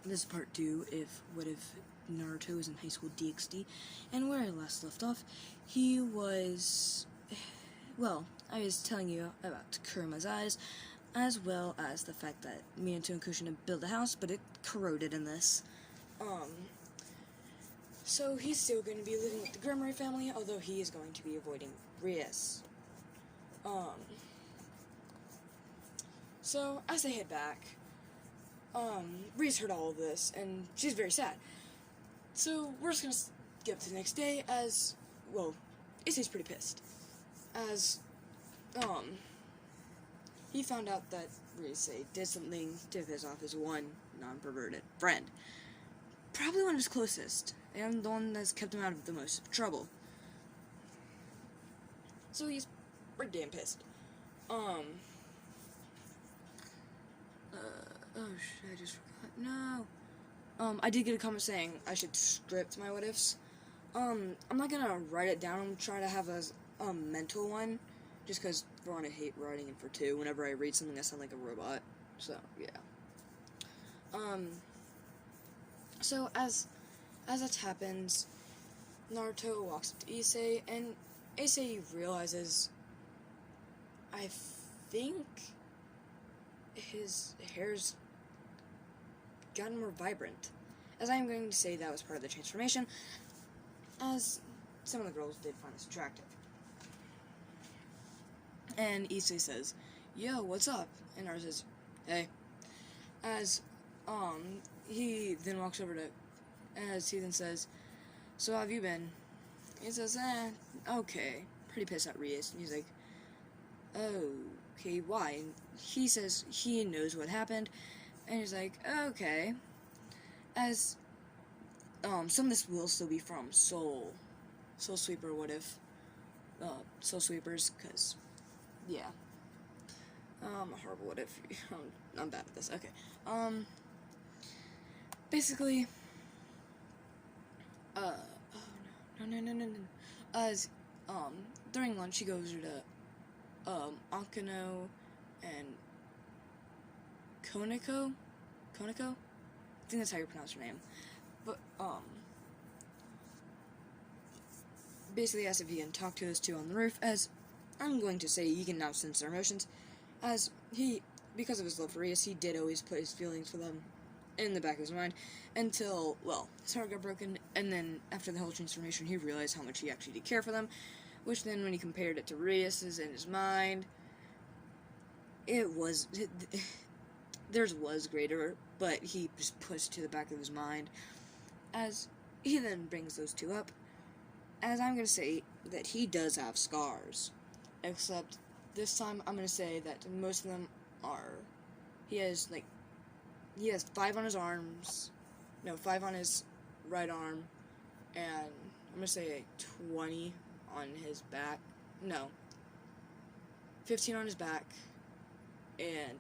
This is part 2 of what if Naruto was in high school DxD, and where I last left off, he was, well, I was telling you about Kuruma's eyes, as well as the fact that Minato and Kushina built a house, but it corroded in this. So he's still going to be living with the Grimmery family, although he is going to be avoiding Rias. So as they head back, Rias heard all of this, and she's very sad. So we're just gonna get up to the next day as, well, Issei's pretty pissed. As, he found out that Issei did something to piss off his one non-perverted friend. Probably one of his closest, and the one that's kept him out of the most trouble. So he's pretty damn pissed. Oh shit, I just forgot. No. I did get a comment saying I should script my what ifs. I'm not gonna write it down. I'm trying to have a mental one, just because for one, I hate writing it for two. Whenever I read something, I sound like a robot. So yeah. So as that happens, Naruto walks up to Issei, and Issei realizes, I think his hair's gotten more vibrant. As I am going to say, that was part of the transformation, as some of the girls did find this attractive. And Issei says, "Yo, what's up?" And Naruto says, "Hey." As he then walks over to, as he then says, "So how have you been?" He says, okay. Pretty pissed at Rias. And he's like, okay, why? And he says he knows what happened, and he's like, okay. As some of this will still be from Soul Sweeper. What if Soul Sweepers? Because yeah, a horrible what if. I'm bad at this. Okay. Basically, oh no. As during lunch, he goes to Akano and Koneko. I think that's how you pronounce her name. But basically asks if he can talk to those two on the roof, as I'm going to say he can now sense their emotions, as he, because of his love for Rias, he did always put his feelings for them in the back of his mind, until, well, his heart got broken, and then after the whole transformation, he realized how much he actually did care for them, which then when he compared it to Rias's in his mind, theirs was greater, but he just pushed to the back of his mind, as he then brings those two up, as I'm going to say that he does have scars, except this time I'm going to say that most of them are, he has 5 on his arms, no, 5 on his right arm, and I'm going to say 20 on his back, no, 15 on his back, and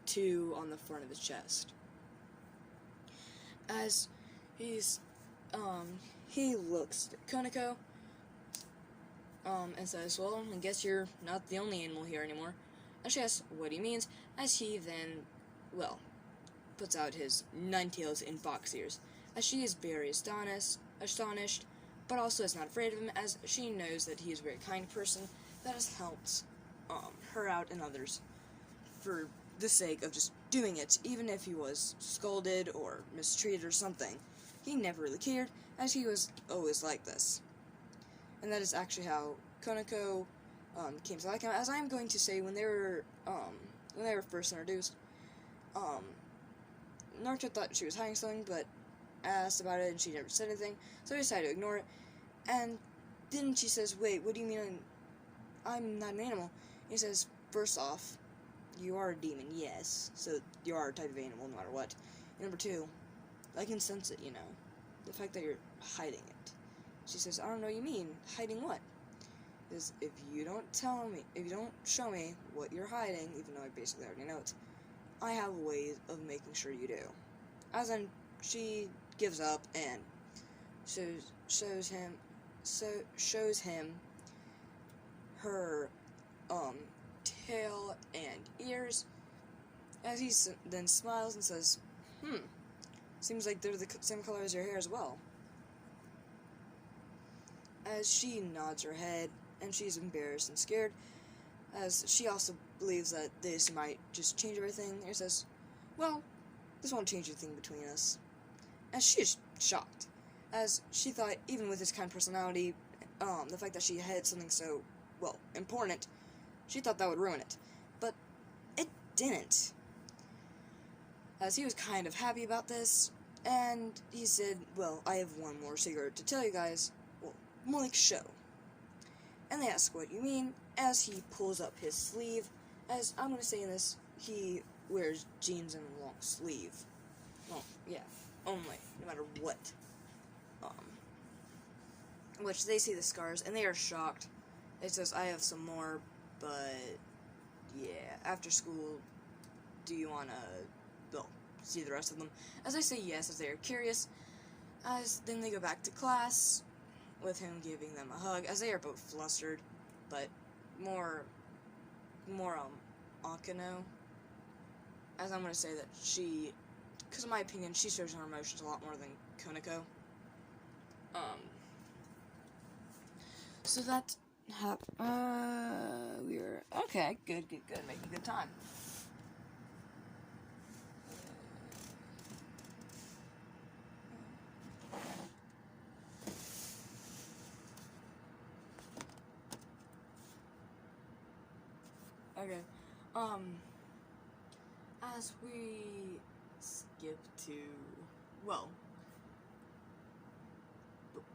2 on the front of his chest. As he looks at Koneko, and says, well, I guess you're not the only animal here anymore. And she asks what he means, as he then, well, puts out his Ninetales in fox ears, as she is very astonished, but also is not afraid of him, as she knows that he is a very kind person that has helped her out and others for the sake of just doing it, even if he was scolded or mistreated or something. He never really cared, as he was always like this. And that is actually how Koneko came to like him, as I'm going to say when they were first introduced, Naruto thought she was hiding something, but asked about it and she never said anything, so he decided to ignore it. And then she says, wait, what do you mean I'm not an animal? He says, first off, you are a demon, yes, so you are a type of animal no matter what. And number 2, I can sense it, the fact that you're hiding it. She says, I don't know what you mean, hiding what? Because if you don't show me what you're hiding, even though I basically already know it, I have ways of making sure you do. As in, she gives up and shows him her tail and ears, as he then smiles and says, Seems like they're the same color as your hair as well. As she nods her head, and she's embarrassed and scared, as she also believes that this might just change everything. He says, well, this won't change anything between us. As she is shocked, as she thought, even with his kind personality, the fact that she had something so, well, important, she thought that would ruin it. But it didn't. As he was kind of happy about this, and he said, well, I have one more secret to tell you guys. Well, more like show. And they ask what you mean, as he pulls up his sleeve. As I'm going to say in this, he wears jeans and a long sleeve. Well, yeah, only, no matter what. Which they see the scars, and they are shocked. It says, I have some more, but yeah, after school, do you want to, well, see the rest of them? As I say yes, as they are curious, as then they go back to class, with him giving them a hug, as they are both flustered, but more, Akano, as I'm going to say that she, because in my opinion, she shows her emotions a lot more than Koneko. So that we're okay. Good. Making good time. Okay. As we skip to, well,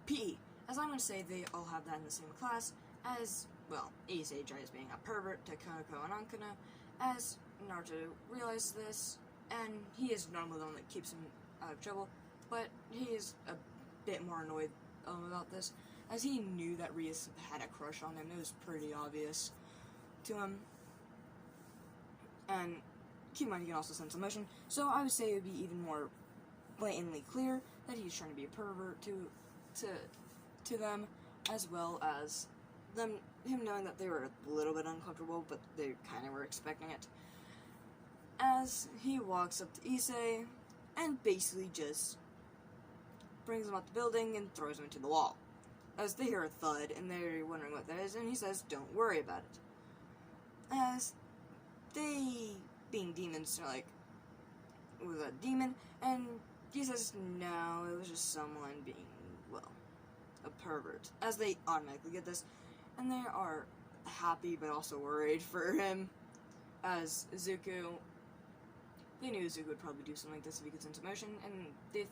PE. As I'm going to say, they all have that in the same class, as, well, Issei tries being a pervert to Koneko and Ankana, as Naruto realizes this, and he is normally the one that keeps him out of trouble, but he is a bit more annoyed about this, as he knew that Rias had a crush on him. It was pretty obvious to him, and keep in mind he can also sense emotion, so I would say it would be even more blatantly clear that he's trying to be a pervert to them, as well as him knowing that they were a little bit uncomfortable, but they kind of were expecting it. As he walks up to Issei, and basically just brings him out the building and throws him into the wall. As they hear a thud, and they're wondering what that is, and he says, don't worry about it. As they, being demons, are like, it was a demon, and he says, no, it was just someone being, well, a pervert, as they automatically get this, and they are happy but also worried for him, as Zuko, they knew Zuko would probably do something like this if he could sense emotion, and they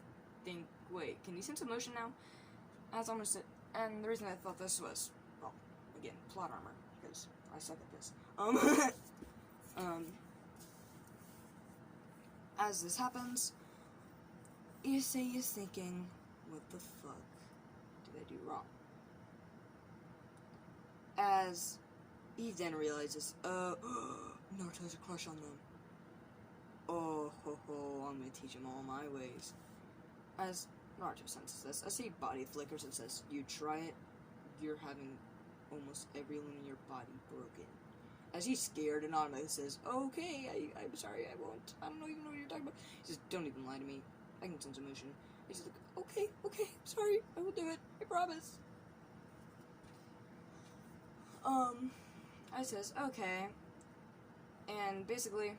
think, wait, can he sense emotion now? As I'm gonna say, and the reason I thought this was, well, again, plot armor, because I suck at this, as this happens, Issei is thinking, what the fuck did I do wrong? As he then realizes, Naruto has a crush on them. Oh, ho, ho, I'm gonna teach him all my ways. As Naruto senses this, as he body flickers and says, you try it, you're having almost every limb in your body broken. As he's scared and automatically says, okay, I'm sorry, I won't. I don't even know what you're talking about. He says, don't even lie to me. I can sense emotion. He's like, okay, sorry, I will do it, I promise. I says, okay, and basically,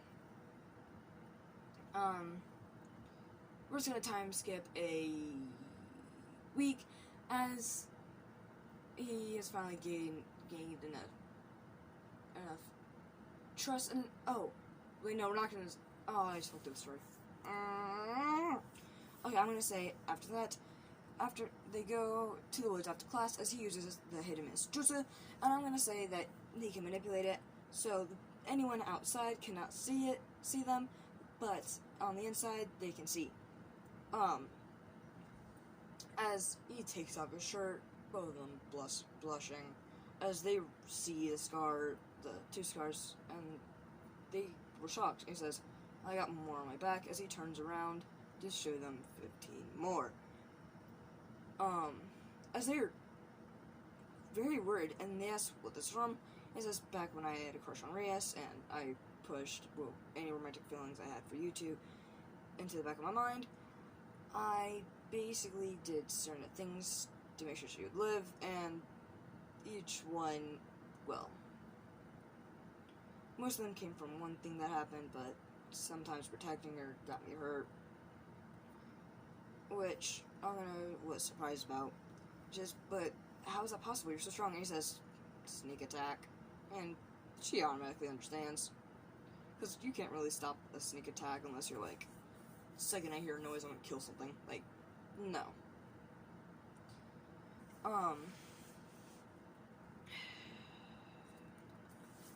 we're just gonna time skip a week, as he has finally gained enough trust, and, oh, wait, no, we're not gonna, I just fucked up the story. Okay, I'm gonna say, after they go to the woods after class, as he uses the hidden mist jutsu, and I'm gonna say that he can manipulate it, so anyone outside cannot see them, but on the inside, they can see. As he takes off his shirt, both of them blushing, as they see the two scars, and they were shocked. He says, I got more on my back, as he turns around to show them 15 more. As they're very worried, and they ask what this is from. He says, back when I had a crush on Reyes, and I pushed, well, any romantic feelings I had for you two into the back of my mind, I basically did certain things to make sure she would live, and each one, well, most of them came from one thing that happened, but sometimes protecting her got me hurt, which Agano was surprised about. But how is that possible? You're so strong. And he says, sneak attack, and she automatically understands, because you can't really stop a sneak attack unless you're like, the second I hear a noise, I'm gonna kill something. Like, no.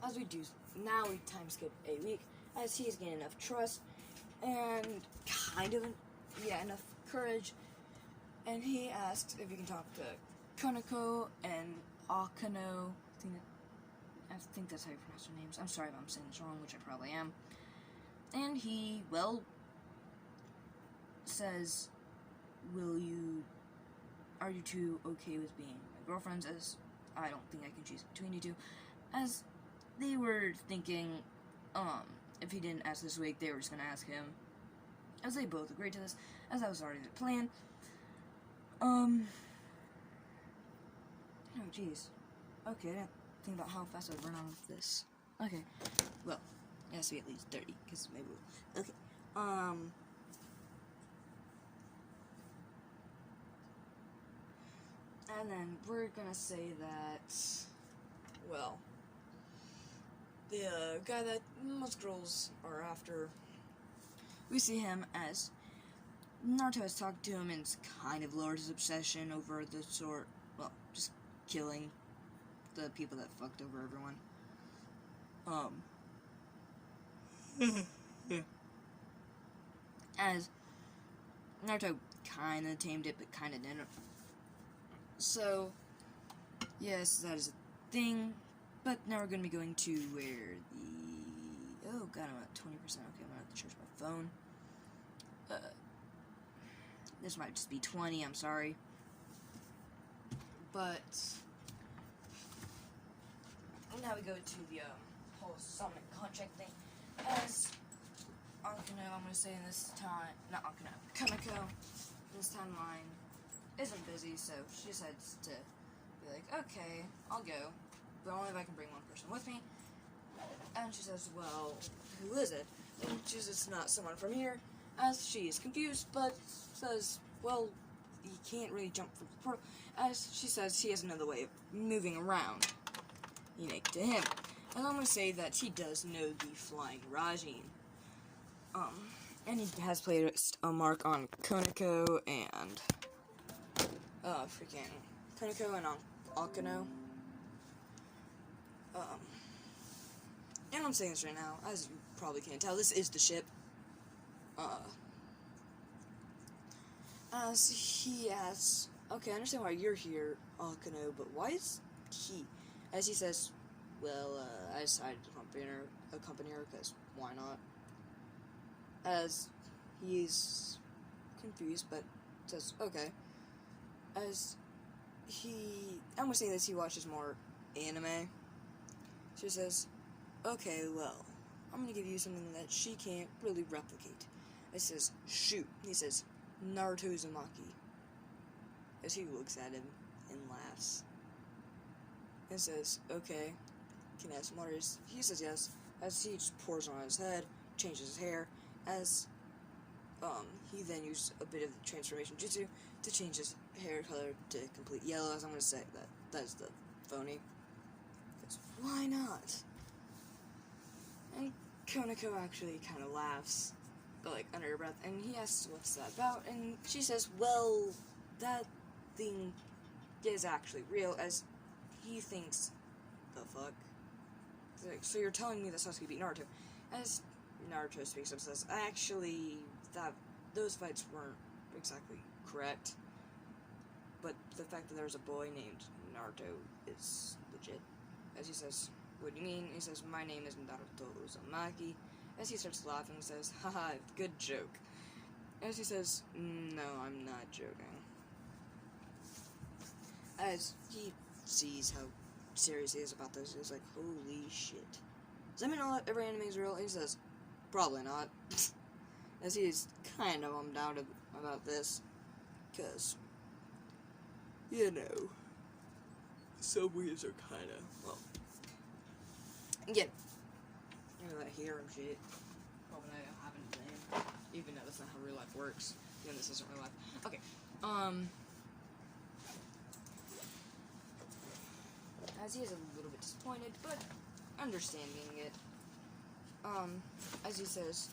As we do, now we time skip a week, as he's gained enough trust, and enough courage, and he asks if he can talk to Konako and Akano. I think that's how you pronounce their names. I'm sorry if I'm saying this wrong, which I probably am. And he, says, are you two okay with being my girlfriends, as I don't think I can choose between you two, as they were thinking, if he didn't ask this week, they were just gonna ask him, as they both agreed to this, as that was already the plan. Oh jeez. Okay, I didn't think about how fast I would run out of this. Okay, well, it has to be at least 30, because maybe okay, and then we're gonna say that, well, the guy that most girls are after, we see him as Naruto has talked to him and kind of lowered his obsession over just killing the people that fucked over everyone. Yeah. As Naruto kind of tamed it, but kind of didn't. So, yes, that is a thing. But now we're going to be going to where oh god, I'm at 20%. Okay, I'm going to have to charge my phone. This might just be 20, I'm sorry. But now we go to the whole summon contract thing. As Akano, I'm going to say in this time, not Akano, Kanako, this timeline isn't busy, so she decides to be like, okay, I'll go, but only if I can bring one person with me. And she says, well, who is it? And she says it's not someone from here, as she is confused, but says, well, you can't really jump from the portal, as she says he has another way of moving around, unique to him. And I'm going to say that he does know the Flying Rajin. And he has placed a mark on Konako and, Konako and Akano. And I'm saying this right now, as you probably can't tell, this is the ship. As he asks, okay, I understand why you're here, Akano, but why is he? As he says, well, I decided to accompany her, because why not? As he's confused, but says, okay. As I'm gonna say this, he watches more anime. She says, okay, well, I'm gonna give you something that she can't really replicate. It says, shoot. He says, Naruto Uzumaki. As he looks at him and laughs. And says, okay, can I have some water? He says yes, as he just pours on his head, changes his hair, as he then used a bit of the transformation jutsu to change his hair color to complete yellow, as I'm going to say that is the phony. Because why not? And Konako actually kind of laughs, but like under her breath, and he asks what's that about, and she says, well, that thing is actually real, as he thinks, the fuck? Like, so you're telling me that Sasuke beat Naruto? As Naruto speaks up, says, actually, those fights weren't exactly correct, but the fact that there's a boy named Naruto is legit. As he says, what do you mean? He says, my name is Naruto Uzumaki. As he starts laughing, says, haha, good joke. As he says, no, I'm not joking. As he sees how serious he is about this, he's like, holy shit. Does that mean every anime is real? And he says, probably not. as he's kind of bummed out about this, because, you know, subways are kind of, well, again, you know, that hero shit, hoping I don't have anything, even though that's not how real life works, even this isn't real life. Okay, as he is a little bit disappointed, but understanding it, as he says,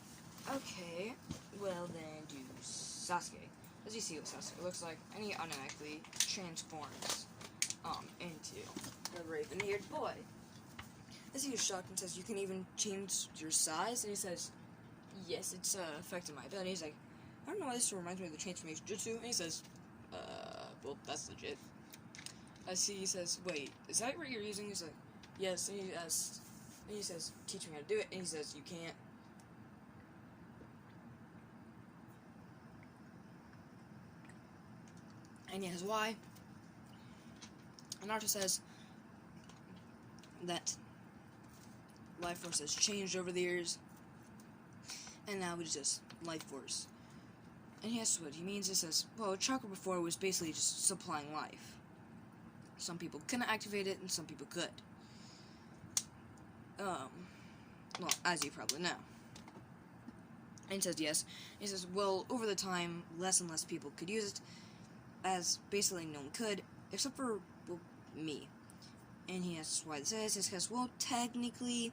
okay, well then do Sasuke. As you see what Sasuke looks like, and he automatically transforms, into the raven-haired boy. As he is shocked and says, you can even change your size, and he says, yes, it's, affecting my ability. He's like, I don't know why this reminds me of the transformation jutsu, and he says, well, that's legit. As he says, wait, is that what you're using? He's like, yes, and he says, teach me how to do it, and he says, you can't. And he asks why. And Naruto says that life force has changed over the years, and now it's just life force. And he asks what he means. He says, well, chakra before was basically just supplying life. Some people couldn't activate it, and some people could. Well, as you probably know. And he says yes. He says, well, over the time, less and less people could use it, as basically no one could, except for, well, me. And he asks why this is. He says, well, technically,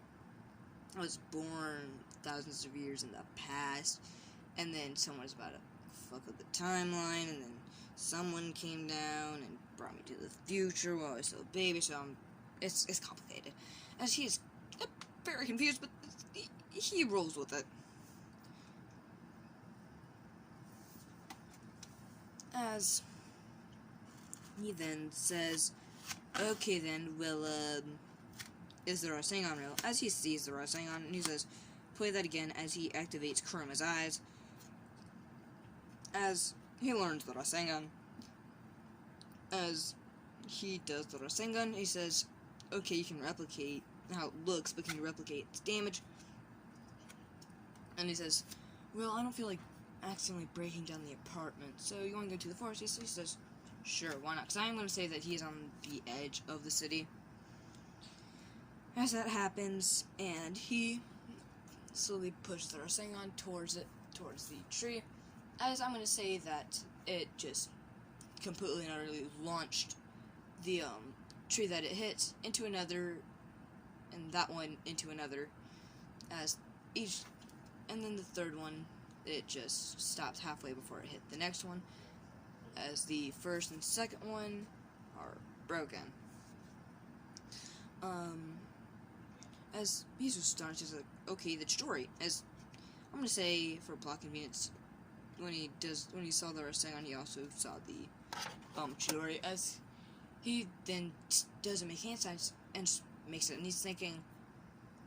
I was born thousands of years in the past, and then someone was about to fuck up the timeline, and then someone came down and brought me to the future while I was still a baby, so it's complicated. As he is very confused, but he rolls with it. As he then says, okay then, well, is the Rasengan real? As he sees the Rasengan, and he says, play that again, as he activates Kuruma's eyes. As he learns the Rasengan, as he does the Rasengan, he says, okay, you can replicate how it looks, but can you replicate its damage? And he says, well, I don't feel like accidentally breaking down the apartment, so you want to go to the forest? He says, sure, why not? Because I'm going to say that he's on the edge of the city. As that happens, and he slowly pushes the Rasengan towards the tree, as I'm going to say that it just completely and utterly launched the tree that it hit into another, and that one into another, as each, and then the third one, it just stopped halfway before it hit the next one, as the first and second one are broken. As he's just starting to like, okay, the story, as I'm gonna say for plot convenience, when he saw the Rasengan, he also saw the Chidori, as he then doesn't make hand signs and just makes it, and he's thinking,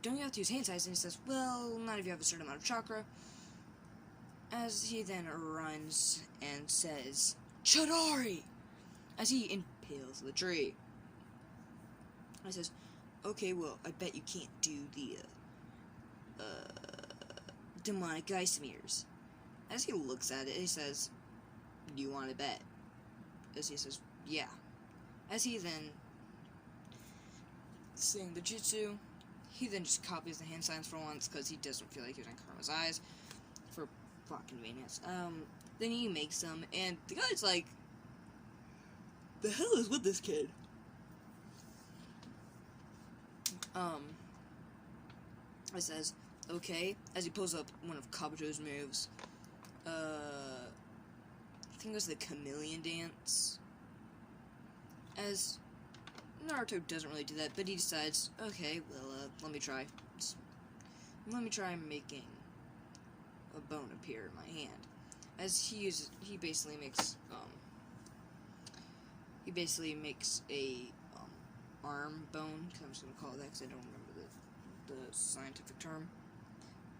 don't you have to use hand signs? And he says, well, not if you have a certain amount of chakra. As he then runs and says, Chidori! As he impales the tree. I says, okay, well, I bet you can't do the, demonic ice mirrors. As he looks at it, he says, do you want to bet? As he says, yeah. As he then, seeing the jutsu, he then just copies the hand signs for once, because he doesn't feel like using Kuruma's eyes, for plot convenience. Then he makes them, and the guy's like, the hell is with this kid? It says, okay, as he pulls up one of Kabuto's moves, I think it was the chameleon dance, as Naruto doesn't really do that, but he decides, okay, well, let me try making a bone appear in my hand, as he basically makes a, arm bone, I'm just gonna call it that, because I don't remember the scientific term,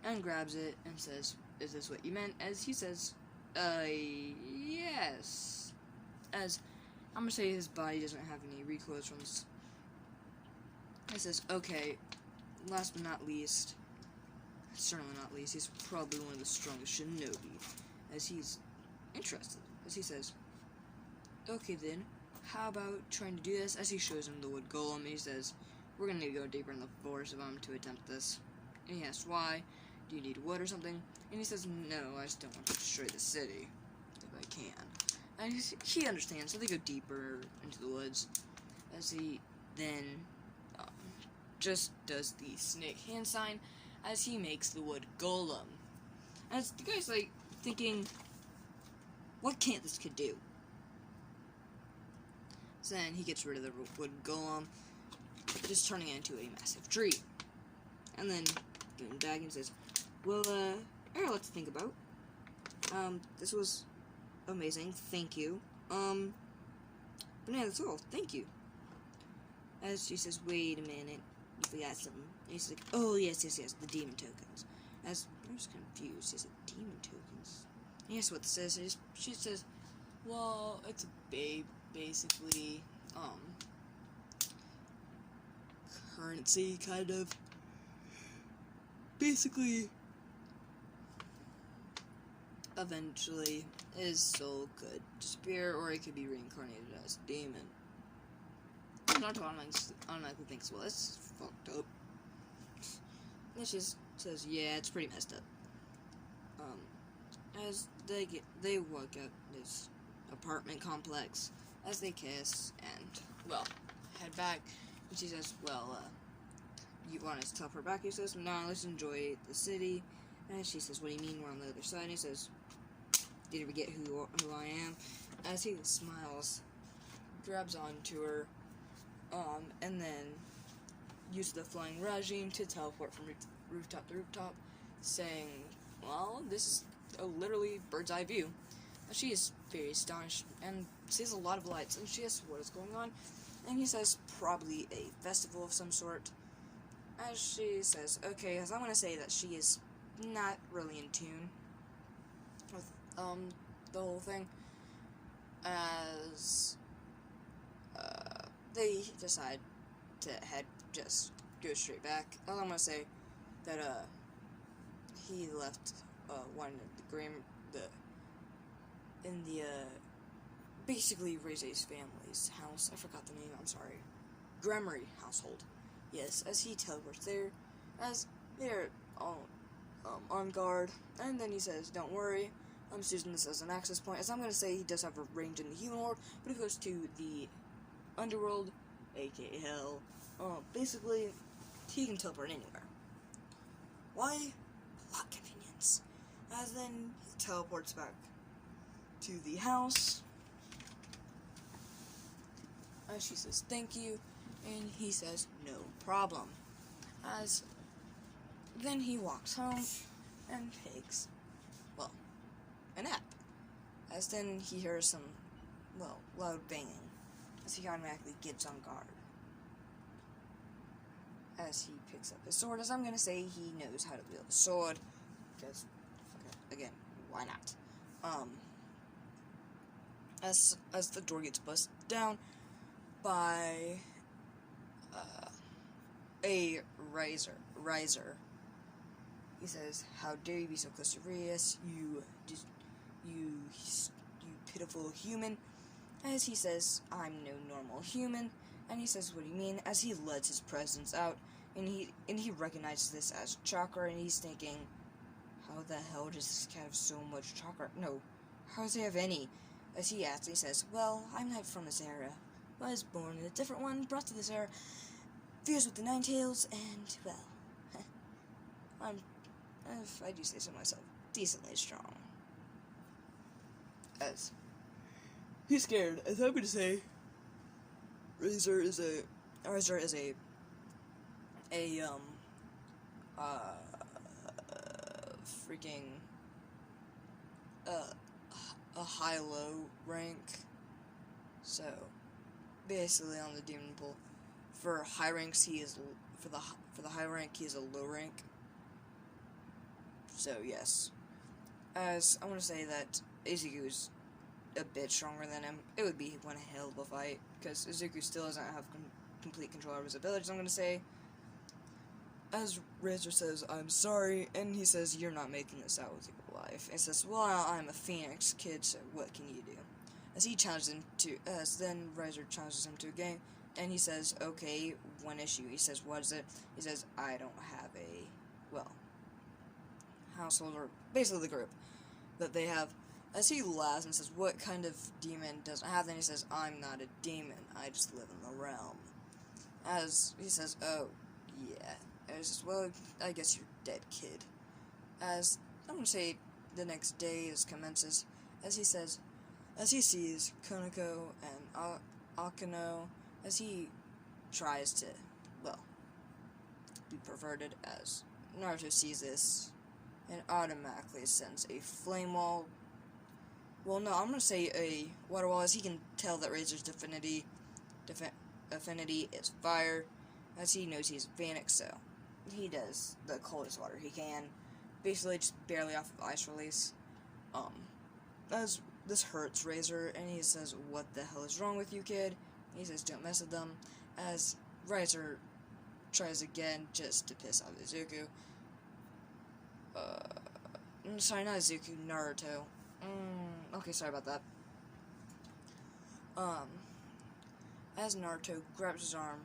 and grabs it, and says, is this what you meant? As he says, yes, as I'm gonna say his body doesn't have any recoils from this. He says, okay, last but not least, certainly not least, he's probably one of the strongest shinobi, as he's interested, as he says, okay then, how about trying to do this, as he shows him the wood golem, and he says, we're gonna need to go deeper in the forest if I'm to attempt this, and he asks why, do you need wood or something, and he says, no, I just don't want to destroy the city, if I can, and he understands, so they go deeper into the woods, as he then just does the snake hand sign, as he makes the wood golem, as the guy's like, thinking, what can't this kid do? So then he gets rid of the wood golem, just turning it into a massive tree. And then going back and says, well, I got a lot to think about. This was amazing, thank you. But yeah, that's all, thank you. As she says, wait a minute, you forgot something. And he's like, oh, yes, the demon tokens. As I'm just confused, is it demon tokens? And yes, what this is, she says, well, it's a babe. Basically, currency, kind of. Basically, eventually, his soul could disappear, or he could be reincarnated as a demon. Naruto automatically thinks, well, that's fucked up. And she just says, yeah, it's pretty messed up. As they walk out this apartment complex, as they kiss, and, well, head back, and she says, well, you want us to teleport back? He says, no, let's enjoy the city, and she says, what do you mean, we're on the other side? And he says, did you forget who I am? As he smiles, grabs onto her, and then uses the flying regime to teleport from rooftop to rooftop, saying, well, this is a literally bird's eye view. She is very astonished and sees a lot of lights, and she asks what is going on, and he says probably a festival of some sort. As she says, okay, as I'm going to say that she is not really in tune with the whole thing, as they decide to go straight back. I'm going to say that he left one of basically Reise's family's house. I forgot the name, I'm sorry. Gremory household. Yes, as he teleports there, as they're all on guard, and then he says, don't worry, I'm just using this as an access point, as I'm going to say he does have a range in the human world, but if he goes to the underworld, aka hell, basically, he can teleport anywhere. Why? Plot convenience. As then, he teleports back to the house, as she says thank you, and he says no problem, as then he walks home and takes, well, a nap, as then he hears some, well, loud banging, as he automatically gets on guard, as he picks up his sword, as I'm gonna say he knows how to wield a sword, because, again, why not? As the door gets busted down by a riser. He says, "How dare you be so close to Rias, you pitiful human?" As he says, "I'm no normal human." And he says, "What do you mean?" As he lets his presence out, and he recognizes this as chakra, and he's thinking, how the hell does this cat have so much chakra? No, how does he have any? As he asks, he says, well, I'm not from this era. I was born in a different one, brought to this era, fused with the Nine Tails, and, well, I'm, if I do say so myself, decently strong. As he's scared, as I'm gonna say, Razor is a freaking, a high-low rank, so, basically on the demon pool, for high ranks he is, for the high rank he is a low rank, so yes, as I want to say that Izuku's a bit stronger than him. It would be one hell of a fight, because Izuku still doesn't have complete control over his abilities, I'm going to say. as Razor says, I'm sorry, and he says, you're not making this out with your life. And says, well, I'm a Phoenix kid, so what can you do? As he challenges him to, then Razor challenges him to a game, and he says, okay, one issue. He says, what is it? He says, I don't have a, well, household, or basically the group that they have. As he laughs and says, what kind of demon doesn't have? Then he says, I'm not a demon, I just live in the realm. As he says, oh, yeah. As says, well, I guess you're dead, kid. As I'm gonna say the next day commences, as he says, as he sees Konako and Akano, as he tries to, well, be perverted, as Naruto sees this and automatically sends a flame wall. Well, no, I'm gonna say a water wall, as he can tell that Razor's affinity is fire, as he knows he's Phoenix, so he does the coldest water he can, basically just barely off of ice release. As this hurts Razor, and he says, what the hell is wrong with you, kid? And he says, don't mess with them, as Razor tries again just to piss off Izuku. Sorry, not Izuku, Naruto. Okay, sorry about that. As Naruto grabs his arm,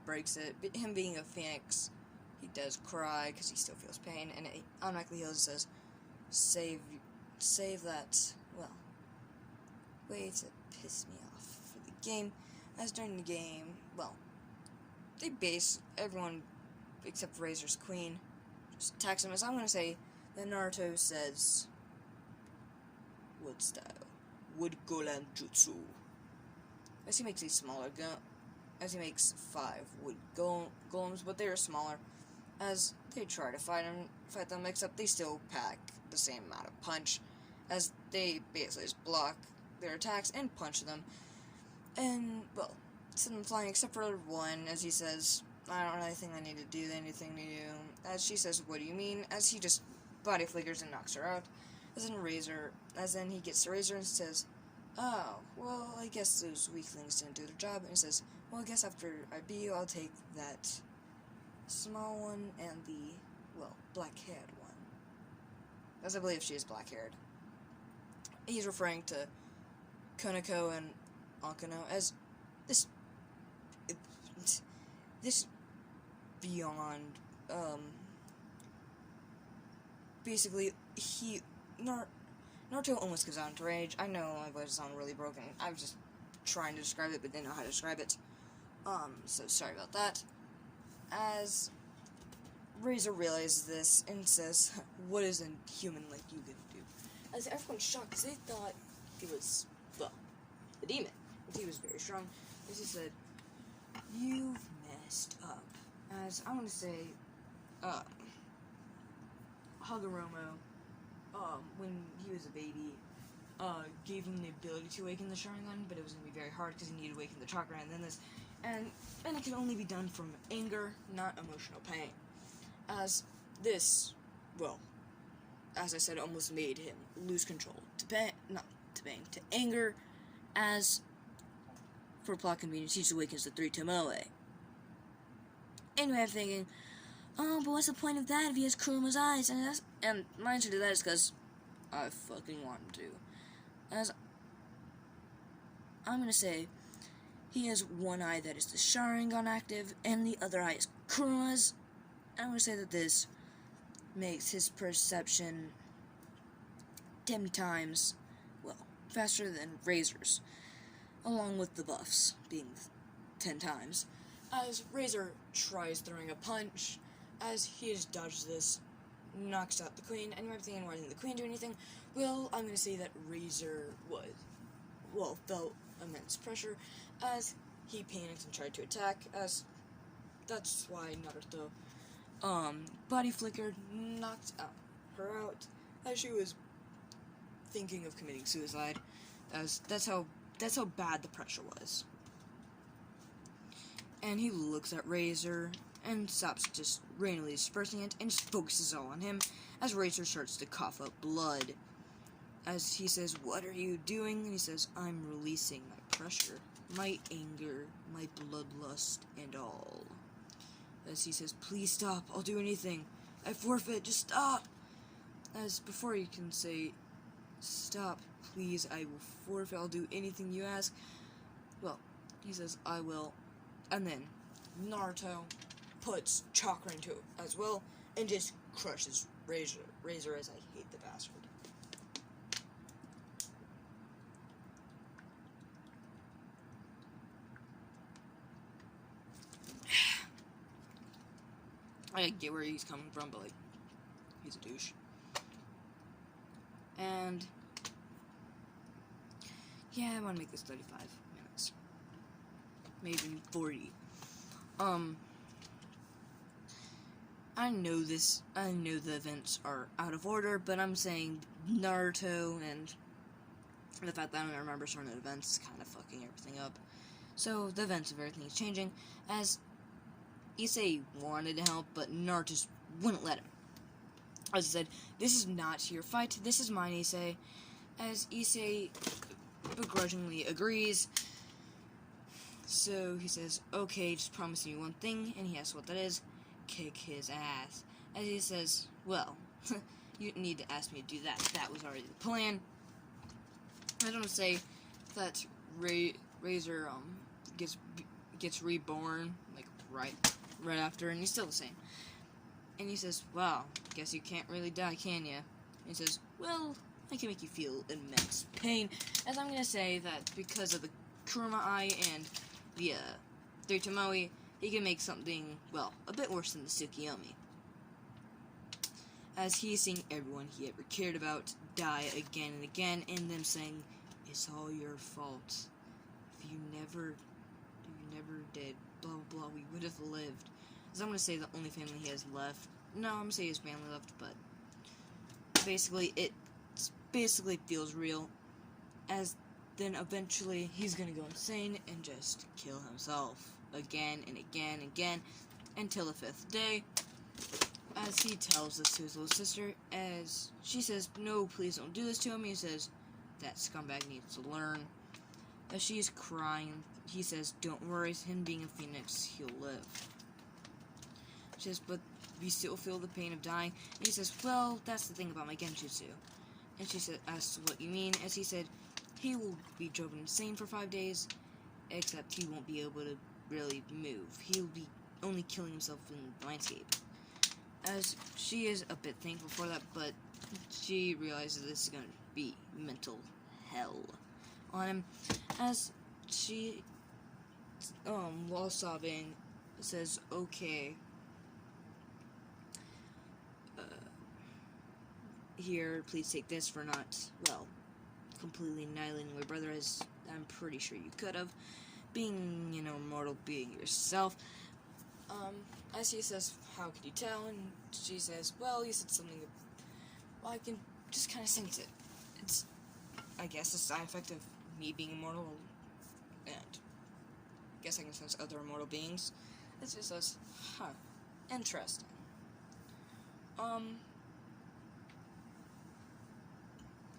breaks it, him being a Phoenix, he does cry because he still feels pain, and it automatically heals and says, save that, well, way to piss me off for the game. As during the game, well, they base everyone except Razor's queen just attacks him, as I'm gonna say that Naruto says, wood style, wood golem jutsu. As he makes a smaller gun, as he makes 5 wood golems, but they are smaller. As they try to fight them, except they still pack the same amount of punch, as they basically just block their attacks and punch them. And, well, send them flying except for one, as he says, I don't really think I need to do anything to you. As she says, what do you mean? As he just body flickers and knocks her out. As then he gets to Razor and says, oh, well, I guess those weaklings didn't do their job. And he says, well, I guess after I beat you, I'll take that small one and the, well, black-haired one. As I believe she is black-haired. He's referring to Konako and Akano as this beyond, basically, Naruto almost goes out into rage. I know my voice sounds really broken. I was just trying to describe it, but didn't know how to describe it. So sorry about that. As Razor realizes this and says, what is a human like you gonna do? As everyone's shocked, because they thought it was, well, the demon. He was very strong. As he said, you've messed up. As I want to say, Hagoromo, when he was a baby, gave him the ability to awaken the Sharingan, but it was going to be very hard because he needed to awaken the chakra, and then this, and it can only be done from anger, not emotional pain. As this, well, as I said, almost made him lose control to anger, as for plot convenience, he just awakens the 3 Tomoe. Anyway, I'm thinking, oh, but what's the point of that if he has Kuruma's eyes? And my answer to that is because I fucking want him to. As I'm gonna say, he has one eye that is the Sharingan active, and the other eye is Kuruma's. I'm gonna say that this makes his perception 10 times, well, faster than Razor's, along with the buffs being 10 times. As Razor tries throwing a punch, as he just dodges this, knocks out the queen, and you might be thinking, why didn't the queen do anything? Well, I'm gonna say that Razor felt immense pressure, as he panicked and tried to attack, as that's why Naruto, body flickered, knocked her out, as she was thinking of committing suicide, as that's how bad the pressure was. And he looks at Razor and stops just randomly dispersing it and just focuses all on him as Razor starts to cough up blood. As he says, what are you doing? And he says, I'm releasing my pressure, my anger, my bloodlust, and all. as he says, please stop, I'll do anything. I forfeit, just stop. As before you can say, stop, please, I will forfeit, I'll do anything you ask. Well, he says, I will. And then Naruto puts chakra into it as well, and just crushes Razor as I hate the bastard. I get where he's coming from, but, like, he's a douche. And, yeah, I want to make this 35 minutes. Maybe 40. I know the events are out of order, but I'm saying Naruto and the fact that I don't remember certain events is kind of fucking everything up. So, the events of everything is changing, as Issei wanted to help, but Naruto just wouldn't let him. As I said, this is not your fight, this is mine, Issei. As Issei begrudgingly agrees, so he says, okay, just promise me one thing, and he asks what that is. Kick his ass. As he says, well, you didn't need to ask me to do that. That was already the plan. I don't say that Razor gets reborn like right after, and he's still the same. And he says, well, guess you can't really die, can ya? And he says, well, I can make you feel immense pain. As I'm gonna say that because of the Kurama Eye and the Three Tomoe, he can make something, well, a bit worse than the Tsukiyomi. As he's seeing everyone he ever cared about die again and again, and them saying, it's all your fault. If you never did, blah blah blah, we would have lived. As I'm gonna say the only family he has left. No, I'm gonna say his family left, but basically it basically feels real. As then eventually he's gonna go insane and just kill himself again and again and again until the 5th day. As he tells this to his little sister, as she says, no, please don't do this to him. He says, that scumbag needs to learn. As she's crying, he says, don't worry, him being a phoenix, he'll live. She says, but we still feel the pain of dying. And he says, well, that's the thing about my genjutsu. And she said, asks what you mean, as he said, he will be driven insane for 5 days, except he won't be able to really move. He'll be only killing himself in the landscape. As she is a bit thankful for that, but she realizes this is going to be mental hell on him. As she, while sobbing, says, okay, here, please take this for not, well, completely annihilating my brother, as I'm pretty sure you could have, being, you know, mortal being yourself. As he says, how could you tell? And she says, well, you said something, well, I can just kind of sense it. It's, I guess, a side effect of me being immortal, and I guess I can sense other immortal beings. It just says, huh, interesting.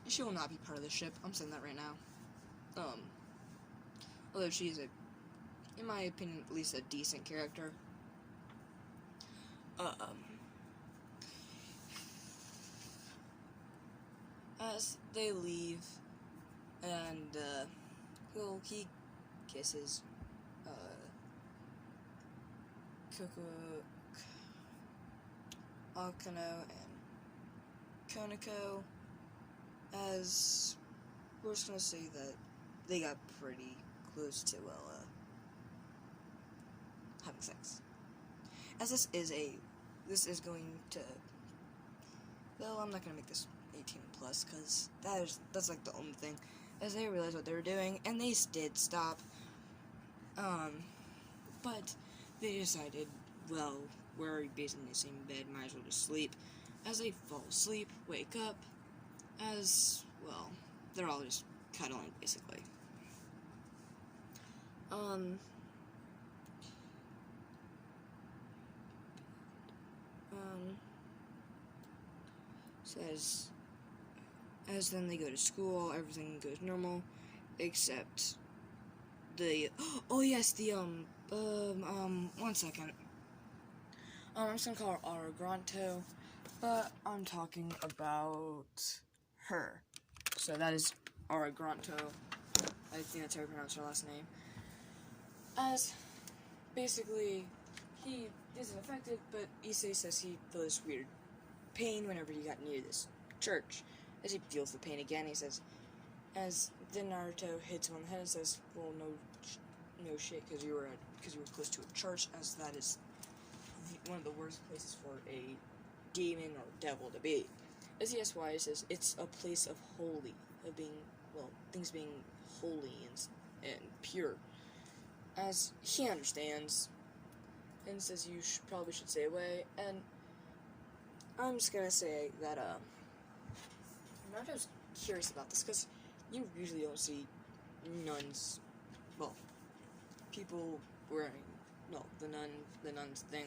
She will not be part of the ship, I'm saying that right now. Although she's in my opinion, at least a decent character. As they leave, and, he kisses, Akano and Konako, as we're just gonna say that they got pretty close to, having sex. As this is going to, well, I'm not gonna make this 18 plus, because that's like the only thing, as they realized what they were doing, and they did stop, but they decided, well, we're already basically in the same bed, might as well just sleep. As they fall asleep, wake up, as, well, they're all just cuddling, basically. Says, as then they go to school, everything goes normal, except the, oh yes, the, 1 second. I'm just gonna call her Aragranto, but I'm talking about her. So that is Aragranto. I think that's how you pronounce her last name. As basically, he isn't affected, but Issei says he feels this weird pain whenever he got near this church. As he feels the pain again, he says, as then Naruto hits him on the head and says, "Well, no shit, because you were close to a church, as that is one of the worst places for a demon or devil to be." As he asks why, he says it's a place of holy, things being holy and pure. As he understands, and says you probably should stay away. And I'm just gonna say that Naruto's curious about this because you usually don't see nuns, people wearing the nuns thing,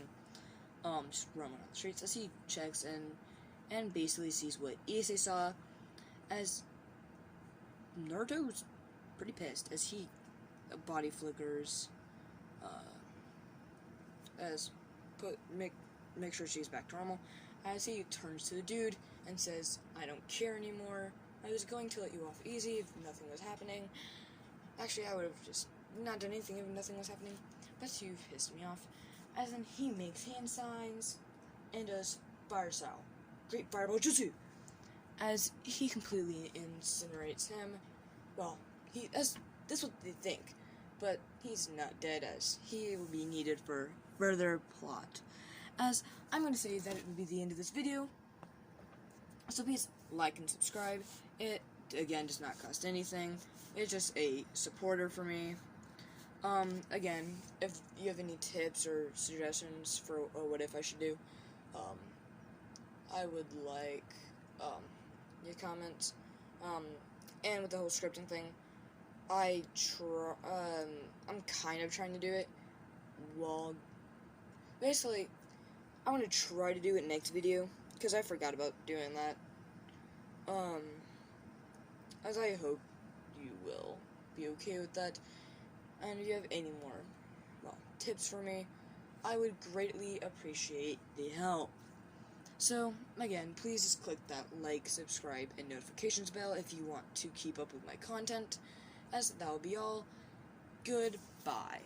just roaming on the streets. As he checks and basically sees what Issei saw, as Naruto's pretty pissed as he body flickers, as make sure she's back to normal. As he turns to the dude and says, "I don't care anymore. I was going to let you off easy if nothing was happening. Actually, I would have just not done anything if nothing was happening, but you've pissed me off." As in, he makes hand signs and does fire style, great fireball jutsu. As he completely incinerates him. Well, that's what they think, but he's not dead, as he will be needed for further plot. As I'm going to say that it will be the end of this video, so please like and subscribe. It, again, does not cost anything. It's just a supporter for me. Again, if you have any tips or suggestions for what if I should do, I would like your comments. And with the whole scripting thing, I'm kind of trying to do it. Well, basically, I want to try to do it next video, because I forgot about doing that. As I hope you will be okay with that. And if you have any more, tips for me, I would greatly appreciate the help. So, again, please just click that like, subscribe, and notifications bell if you want to keep up with my content, as that will be all. Goodbye.